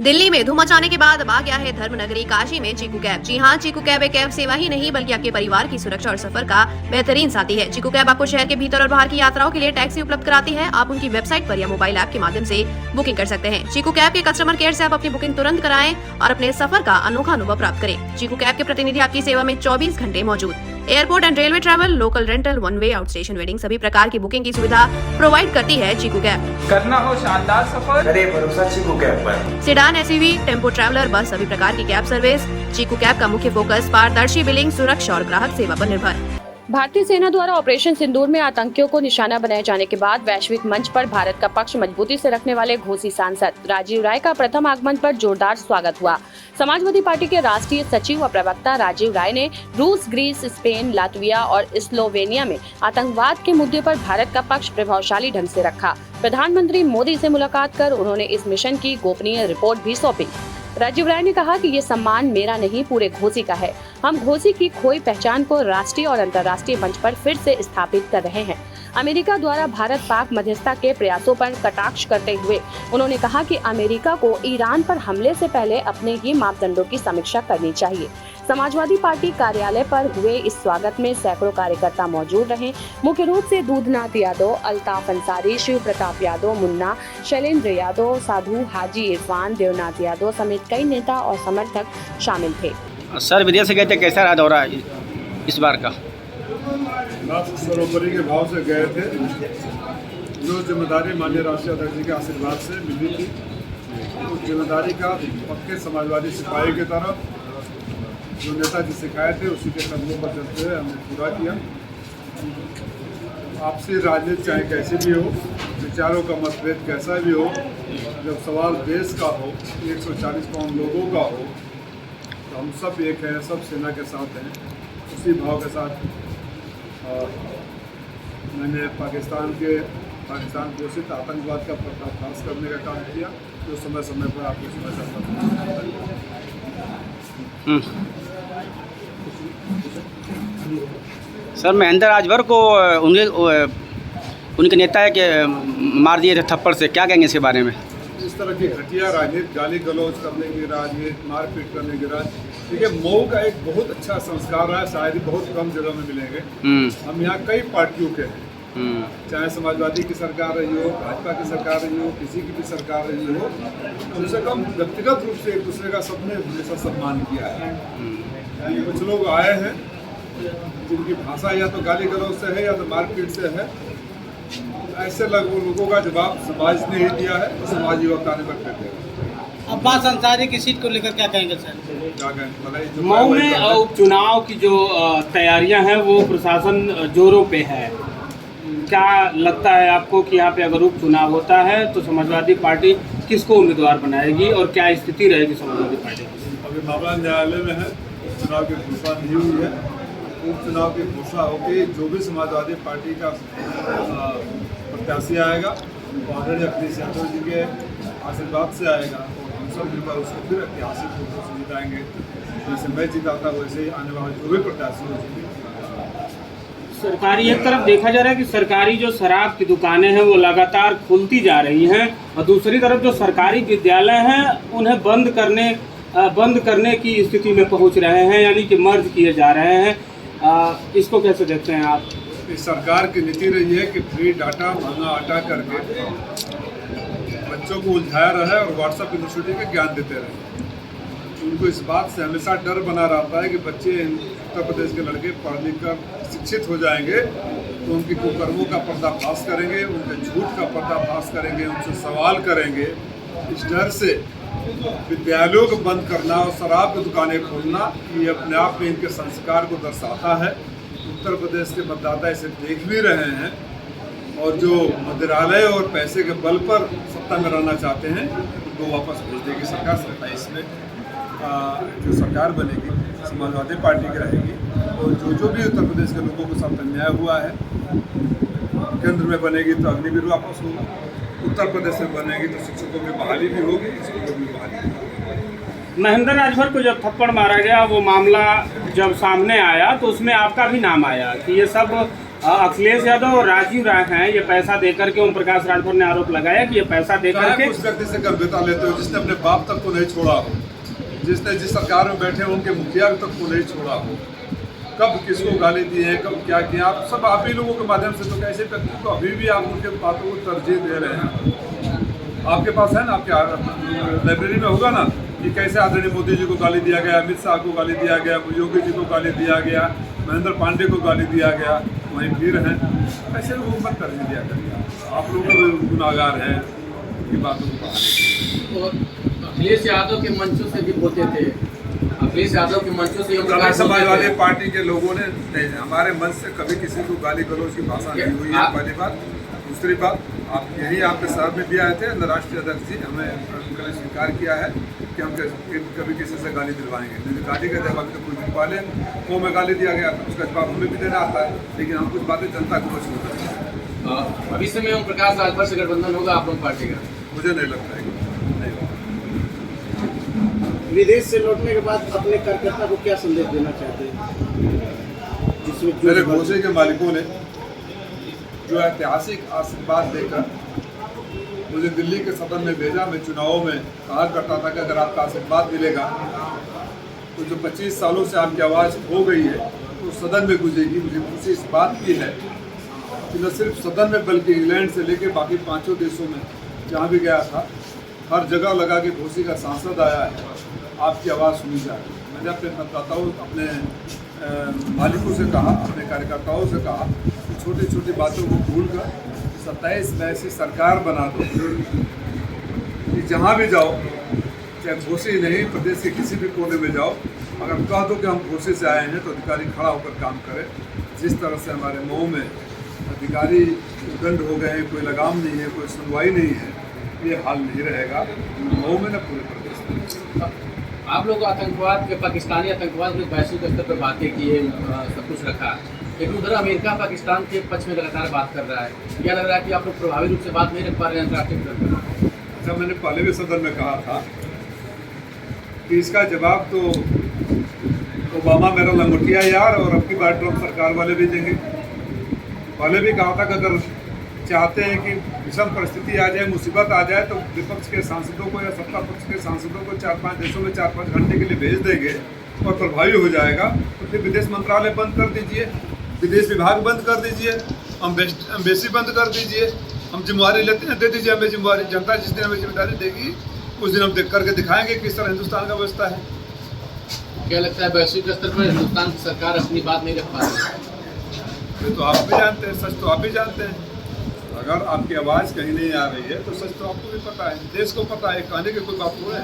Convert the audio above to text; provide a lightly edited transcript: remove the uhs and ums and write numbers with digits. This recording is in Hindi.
दिल्ली में धूम मचाने के बाद अब आ गया है धर्मनगरी काशी में चीकू कैब। जी हां, चीकू कैब एक कैब सेवा ही नहीं बल्कि आपके परिवार की सुरक्षा और सफर का बेहतरीन साथी है। चीकू कैब आपको शहर के भीतर और बाहर की यात्राओं के लिए टैक्सी उपलब्ध कराती है। आप उनकी वेबसाइट पर या मोबाइल ऐप के माध्यम से बुकिंग कर सकते हैं। चीकू कैब के कस्टमर केयर से आप अपनी बुकिंग तुरंत कराएं और अपने सफर का अनोखा अनुभव प्राप्त करें। चीकू कैब के प्रतिनिधि आपकी सेवा में 24 घंटे मौजूद। Airport and railway travel, local rental, one way, out station wedding सभी प्रकार की बुकिंग की सुविधा प्रोवाइड करती है चीकू कैब। करना हो शानदार सफर, करे भरोसा चीकू कैब पर। सेडान, एसयूवी, टेम्पो ट्रैवलर, बस सभी प्रकार की कैब सर्विस। चीकू कैब का मुख्य फोकस पारदर्शी बिलिंग, सुरक्षा और ग्राहक सेवा पर निर्भर। भारतीय सेना द्वारा ऑपरेशन सिंदूर में आतंकियों को निशाना बनाए जाने के बाद वैश्विक मंच पर भारत का पक्ष मजबूती से रखने वाले घोसी सांसद राजीव राय का प्रथम आगमन पर जोरदार स्वागत हुआ। समाजवादी पार्टी के राष्ट्रीय सचिव व प्रवक्ता राजीव राय ने रूस, ग्रीस, स्पेन, लातविया और स्लोवेनिया में आतंकवाद के मुद्दे पर भारत का पक्ष प्रभावशाली ढंग से रखा। प्रधानमंत्री मोदी से मुलाकात कर उन्होंने इस मिशन की गोपनीय रिपोर्ट भी सौंपी। राजीव राय ने कहा कि ये सम्मान मेरा नहीं, पूरे घोसी का है। हम घोसी की खोई पहचान को राष्ट्रीय और अंतर्राष्ट्रीय मंच पर फिर से स्थापित कर रहे हैं। अमेरिका द्वारा भारत पाक मध्यस्थता के प्रयासों पर कटाक्ष करते हुए उन्होंने कहा कि अमेरिका को ईरान पर हमले से पहले अपने ही मापदंडों की समीक्षा करनी चाहिए। समाजवादी पार्टी कार्यालय पर हुए इस स्वागत में सैकड़ों कार्यकर्ता मौजूद रहे। मुख्य रूप से दूधनाथ यादव, अल्ताफ अंसारी, शिव प्रताप यादव, मुन्ना, शैलेंद्र यादव, साधु, हाजी इरफान, देवनाथ यादव समेत कई नेता और समर्थक शामिल थे। सर, विदेश से गए थे, कैसा रहा दौरा इस बार का? सरोवरी के भाव से गए थे। जो जिम्मेदारी माननीय राष्ट्रीय अध्यक्ष जी के आशीर्वाद से मिली थी, उस जिम्मेदारी का पक्के समाजवादी सिपाही की तरफ जो नेताजी सिखाए थे उसी के कदमों पर चलते हुए हमने पूरा किया। आपसी राजनीति चाहे कैसी भी हो, विचारों का मतभेद कैसा भी हो, जब सवाल देश का हो, 140 करोड़ लोगों का हो, तो हम सब एक हैं, सब सेना के साथ हैं। उसी भाव के साथ मैंने पाकिस्तान घोषित आतंकवाद का पर्दाफाश करने का काम किया, जो समय समय पर आपको समाचार सर, महेंद्र राजभर को उनके नेता है कि मार दिए थे थप्पड़ से, क्या कहेंगे इसके बारे में? इस तरह की घटिया राजनीति, गाली गलौज करने की राजनीति, मारपीट करने की राजनीति, देखिए मऊ का एक बहुत अच्छा संस्कार है, शायद ही बहुत कम जगह में मिलेंगे। हम यहाँ कई पार्टियों के हैं, चाहे समाजवादी की सरकार रही हो, भाजपा की सरकार रही हो, किसी की भी सरकार रही हो, कम से कम व्यक्तिगत रूप से एक दूसरे का सबने हमेशा सम्मान किया है। कुछ लोग आए हैं जिनकी भाषा या तो गाली गलौज से है या तो मारपीट से है। ऐसे लोगों का जवाब समाज ने ही दिया है, तो समाज ही वक्त आने पर देगा। अब्बास अंसारी की सीट को लेकर क्या कहेंगे सर? क्या कहेंगे? मऊ में उपचुनाव की जो तैयारियां हैं वो प्रशासन जोरों पे है। क्या लगता है आपको कि यहाँ पे अगर उपचुनाव होता है तो समाजवादी पार्टी किसको उम्मीदवार बनाएगी और क्या स्थिति रहेगी समाजवादी पार्टी की? अभी मामला न्यायालय में है, उपचुनाव की घोषणा नहीं हुई है। उपचुनाव की घोषणा होकर जो भी समाजवादी पार्टी का प्रत्याशी आएगा वो ऑलरेडी अखिलेश यादव जी के आशीर्वाद से आएगा, और हम सब मिलकर उसको फिर ऐतिहासिक रूप से जिताएंगे। जैसे मैं जीता था वैसे ही आने वाले जो भी प्रत्याशी होंगे। सरकारी एक तरफ देखा जा रहा है कि सरकारी जो शराब की दुकानें हैं वो लगातार खुलती जा रही हैं, और दूसरी तरफ जो सरकारी विद्यालय हैं उन्हें बंद करने की स्थिति में पहुंच रहे हैं, यानी कि मर्ज किए जा रहे हैं। इसको कैसे देखते हैं आप? इस सरकार की नीति रही है कि फ्री डाटा महंगा आटा करके बच्चों को उलझाया रहे और व्हाट्सएप यूनिवर्सिटी के ज्ञान देते रहे। उनको इस बात से हमेशा डर बना रहता है कि बच्चे उत्तर प्रदेश के लड़के पढ़ लिख कर शिक्षित हो जाएंगे तो उनकी कुकर्मों का पर्दाफाश करेंगे, उनके झूठ का पर्दाफाश करेंगे, उनसे सवाल करेंगे। इस डर से विद्यालयों को बंद करना और शराब की दुकानें खोलना, ये अपने आप में इनके संस्कार को दर्शाता है। उत्तर प्रदेश के मतदाता इसे देख भी रहे हैं, और जो मदिरालय और पैसे के बल पर सत्ता में रहना चाहते हैं उनको वापस भेज देगी सरकार। 27 में जो सरकार बनेगी समाजवादी पार्टी की रहेगी, और जो भी उत्तर प्रदेश के लोगों के साथ अन्याय हुआ है, केंद्र में बनेगी तो अग्निवीर वापस होगा, उत्तर प्रदेश में बनेगी तो शिक्षकों की बहाली भी होगी, स्कूलों की बहाली भी होगी। महेंद्र राजभर को जब थप्पड़ मारा गया वो मामला जब सामने आया तो उसमें आपका भी नाम आया कि ये सब अखिलेश यादव और राजीव राय हैं, ये पैसा देकर के ओम प्रकाश राठौर ने आरोप लगाया कि ये पैसा देकर के उस व्यक्ति से गलबेता लेते हो जिसने अपने बाप तक को नहीं छोड़ा हो, जिसने जिस सरकार में बैठे उनके मुखिया तक को नहीं छोड़ा हो, कब किसको गाली दी है, कब क्या किया, आप सब आप ही लोगों के माध्यम से, तो कैसे व्यक्ति को अभी भी आप उनके बातों को तरजीह दे रहे हैं। आपके पास है ना, आपके लाइब्रेरी में होगा ना कि कैसे आदरणीय मोदी जी को गाली दिया गया, अमित शाह को गाली दिया गया, योगी जी को गाली दिया गया, महेंद्र पांडे को गाली दिया गया, वहीं फिर हैं। ऐसे लोगों पर तरजीह दिया करिए, आप लोग गुनाहगार हैं उनकी बातों को कहने। अखिलेश यादव के मंचों से भी बोलते थे, अखिलेश यादव के मंचों से समाजवादी पार्टी के लोगों ने नहीं, हमारे मंच से कभी किसी को गाली गलौज की भाषा नहीं हुई है, पहली बात। दूसरी बात, आप यही आपके साथ में भी आए थे, राष्ट्रीय अध्यक्ष जी हमें उन्होंने स्वीकार किया है कि हम कभी किसी से गाली दिलवाएंगे, लेकिन गाली का जवाब तो कुछ दिन पहले वो में गाली दिया गया था, उसका जवाब हमें भी देना आता है, लेकिन हम कुछ बातें जनता को कुछ नहीं करते। भविष्य में ओम प्रकाश राजभर से गठबंधन होगा आप लोग पार्टी का? मुझे नहीं लगता है कि विदेश से लौटने के बाद अपने कार्यकर्ता को क्या संदेश देना चाहते हैं? मेरे घोषे के मालिकों ने जो ऐतिहासिक आशीर्वाद देकर मुझे दिल्ली के सदन में भेजा, मैं चुनावों में कहा करता था कि अगर आपका आशीर्वाद मिलेगा तो जो 25 सालों से आपकी आवाज़ हो गई है तो सदन में गूंजेगी। मुझे खुशी इस बात की है कि न सिर्फ सदन में बल्कि इंग्लैंड से लेकर बाकी 5 देशों में जहाँ भी गया था, हर जगह लगा के घोषी का सांसद आया है, आपकी आवाज़ सुनी जाए। मैंने अपने मतदाताओं, अपने मालिकों से कहा, अपने कार्यकर्ताओं से कहा कि छोटी छोटी बातों को भूलकर 27 में ऐसी सरकार बना दो कि जहाँ भी जाओ, चाहे घोषी नहीं प्रदेश के किसी भी कोने में जाओ, अगर कह दो कि हम घोषी से आए हैं तो अधिकारी खड़ा होकर काम करे। जिस तरह से हमारे मऊ में अधिकारी दंड हो गए हैं, कोई लगाम नहीं है, कोई सुनवाई नहीं है, ये हाल नहीं रहेगा मऊ में, न पूरे प्रदेश में। आप लोग आतंकवाद के, पाकिस्तानी आतंकवाद के वैश्विक स्तर पर बातें की है, सब कुछ रखा, लेकिन उधर अमेरिका पाकिस्तान के पक्ष में लगातार बात कर रहा है। क्या लग रहा है कि आप लोग प्रभावी रूप से बात नहीं रख पा रहे हैं अंतर्राष्ट्रीय स्तर पर? अच्छा, मैंने पहले भी सदन में कहा था कि इसका जवाब तो ओबामा मेरा लंगोटिया यार और अब की बार ट्रम्प सरकार वाले भी देंगे। पहले भी कहा था कि अगर चाहते हैं कि विषम परिस्थिति आ जाए, मुसीबत आ जाए, तो विपक्ष के सांसदों को या सत्ता पक्ष के सांसदों को 4-5 देशों में 4-5 घंटे के लिए भेज देंगे और प्रभावी हो जाएगा। तो फिर विदेश मंत्रालय बंद कर दीजिए, विदेश विभाग बंद कर दीजिए, एम्बेसी बंद कर दीजिए, हम जिम्मेवारी लेते हैं, दे दीजिए हमें जिम्मेवारी। जनता जिस दिन हमें जिम्मेदारी देगी उस दिन हम देख करके दिखाएंगे किस तरह हिंदुस्तान का व्यवस्था है। क्या लगता है वैश्विक स्तर पर हिंदुस्तान की सरकार अपनी बात नहीं रख पा रही? ये तो आप भी जानते हैं, सच तो आप भी जानते हैं। अगर आपकी आवाज़ कहीं नहीं आ रही है तो सच तो आपको भी पता है, देश को पता है, कहने की कोई बात हो है।